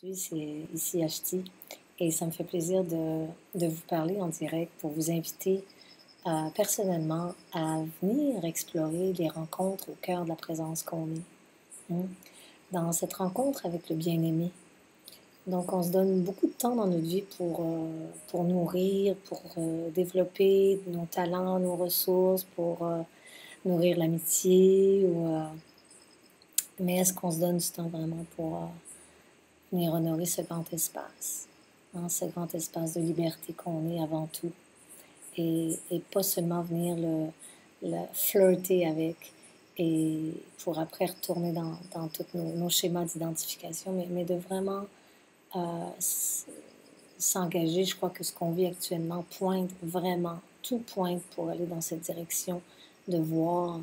Aujourd'hui, c'est ici Ashti et ça me fait plaisir de vous parler en direct pour vous inviter personnellement à venir explorer les rencontres au cœur de la présence qu'on est. Hein. Dans cette rencontre avec le bien-aimé. Donc, on se donne beaucoup de temps dans notre vie pour nourrir, pour développer nos talents, nos ressources, pour nourrir l'amitié. Mais est-ce qu'on se donne du temps vraiment pour venir honorer ce grand espace, hein, ce grand espace de liberté qu'on est avant tout, et pas seulement venir le flirter avec, et pour après retourner dans tous nos schémas d'identification, mais de vraiment s'engager. Je crois que ce qu'on vit actuellement pointe vraiment, tout pointe pour aller dans cette direction de voir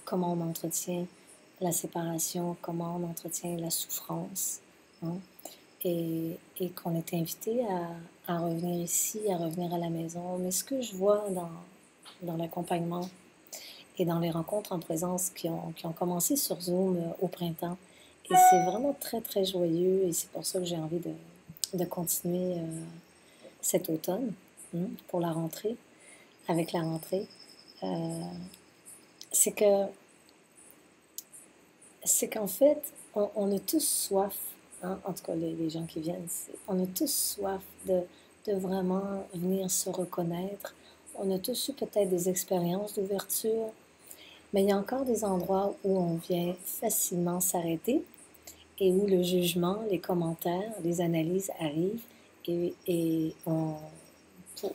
comment on entretient la séparation, comment on entretient la souffrance, hein, et qu'on est invité à revenir ici, à revenir à la maison. Mais ce que je vois dans l'accompagnement et dans les rencontres en présence qui ont commencé sur Zoom au printemps, et c'est vraiment très, très joyeux, et c'est pour ça que j'ai envie de continuer cet automne, hein, pour la rentrée, avec la rentrée, euh, c'est que c'est qu'en fait, on a tous soif, hein, en tout cas les gens qui viennent, on a tous soif de vraiment venir se reconnaître. On a tous eu peut-être des expériences d'ouverture, mais il y a encore des endroits où on vient facilement s'arrêter et où le jugement, les commentaires, les analyses arrivent,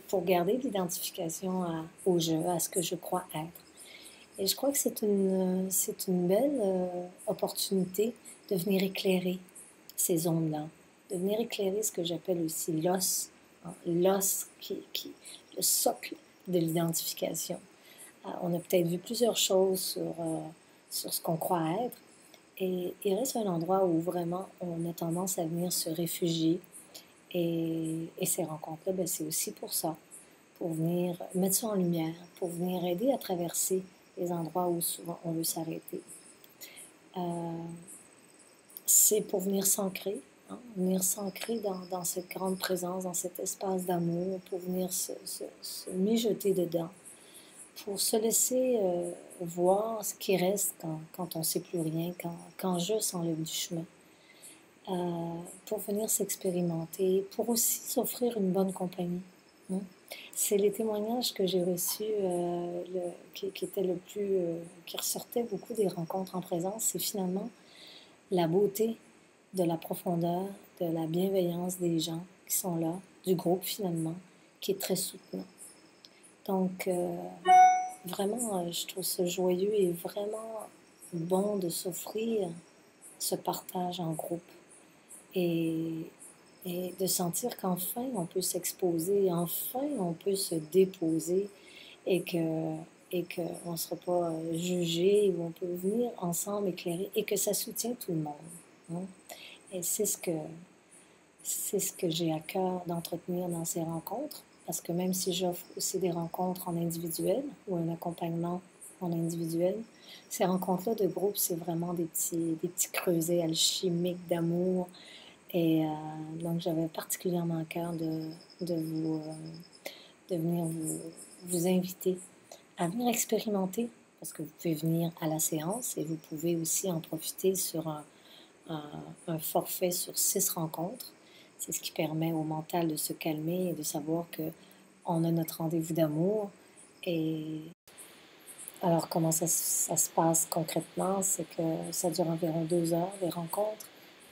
pour garder l'identification au je, à ce que je crois être. Et je crois que c'est une belle opportunité de venir éclairer ces ondes-là, de venir éclairer ce que j'appelle aussi l'os, hein, l'os le socle de l'identification. On a peut-être vu plusieurs choses sur ce qu'on croit être, et il reste un endroit où vraiment on a tendance à venir se réfugier, et ces rencontres-là, ben, c'est aussi pour ça, pour venir mettre ça en lumière, pour venir aider à traverser les endroits où souvent on veut s'arrêter. Euh, c'est pour venir s'ancrer, hein, venir s'ancrer dans cette grande présence, dans cet espace d'amour, pour venir se mijoter dedans, pour se laisser voir ce qui reste quand on ne sait plus rien, quand je s'enlève du chemin. Pour venir s'expérimenter, pour aussi s'offrir une bonne compagnie. Hein. C'est les témoignages que j'ai reçus qui étaient le plus, qui ressortaient beaucoup des rencontres en présence, c'est finalement la beauté de la profondeur, de la bienveillance des gens qui sont là, du groupe finalement, qui est très soutenant. Donc, vraiment, je trouve ça joyeux et vraiment bon de s'offrir ce partage en groupe. Et, et de sentir qu'enfin on peut s'exposer, enfin on peut se déposer, et qu'on ne sera pas jugé, ou on peut venir ensemble éclairer, et que ça soutient tout le monde. Hein. Et c'est ce que j'ai à cœur d'entretenir dans ces rencontres, parce que même si j'offre aussi des rencontres en individuel ou un accompagnement en individuel, ces rencontres-là de groupe, c'est vraiment des petits creusets alchimiques d'amour. Et donc, j'avais particulièrement à cœur de venir vous inviter à venir expérimenter, parce que vous pouvez venir à la séance, et vous pouvez aussi en profiter sur un forfait sur 6 rencontres. C'est ce qui permet au mental de se calmer et de savoir qu'on a notre rendez-vous d'amour. Et alors, comment ça se passe concrètement? C'est que ça dure environ 2 heures, les rencontres.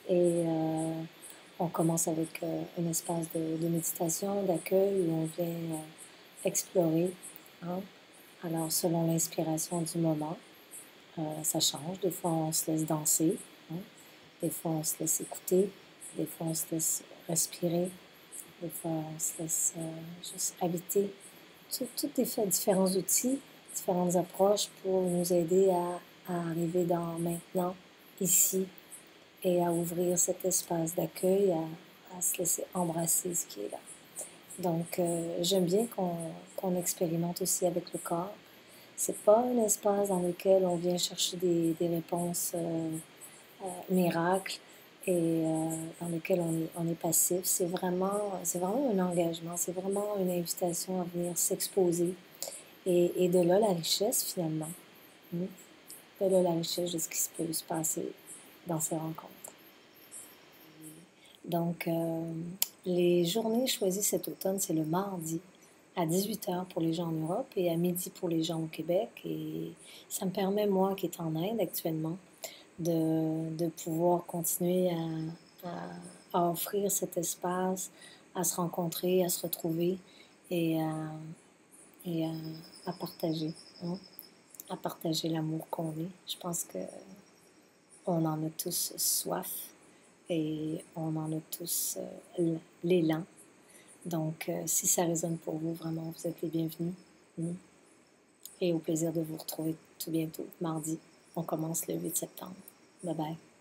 Et on commence avec un espace de méditation, d'accueil, où on vient explorer. Hein. Alors, selon l'inspiration du moment, ça change. Des fois, on se laisse danser. Hein. Des fois, on se laisse écouter. Des fois, on se laisse respirer. Des fois, on se laisse juste habiter. Tous des différents outils, différentes approches pour nous aider à arriver dans maintenant, ici, et à ouvrir cet espace d'accueil, à se laisser embrasser ce qui est là. Donc, j'aime bien qu'on expérimente aussi avec le corps. C'est pas un espace dans lequel on vient chercher des réponses miracles. et dans lequel on est passif. C'est vraiment un engagement, c'est vraiment une invitation à venir s'exposer. Et de là, la richesse, finalement. Mm. De là, la richesse de ce qui peut se passer dans ces rencontres. Donc, les journées choisies cet automne, c'est le mardi à 18h pour les gens en Europe et à midi pour les gens au Québec. Et ça me permet, moi qui est en Inde actuellement, de pouvoir continuer à offrir cet espace, à se rencontrer, à se retrouver et et à partager, hein, à partager l'amour qu'on est. Je pense que on en a tous soif et on en a tous l'élan. Donc, si ça résonne pour vous, vraiment, vous êtes les bienvenus. Mm. Et au plaisir de vous retrouver tout bientôt, mardi. On commence le 8 septembre. Bye bye.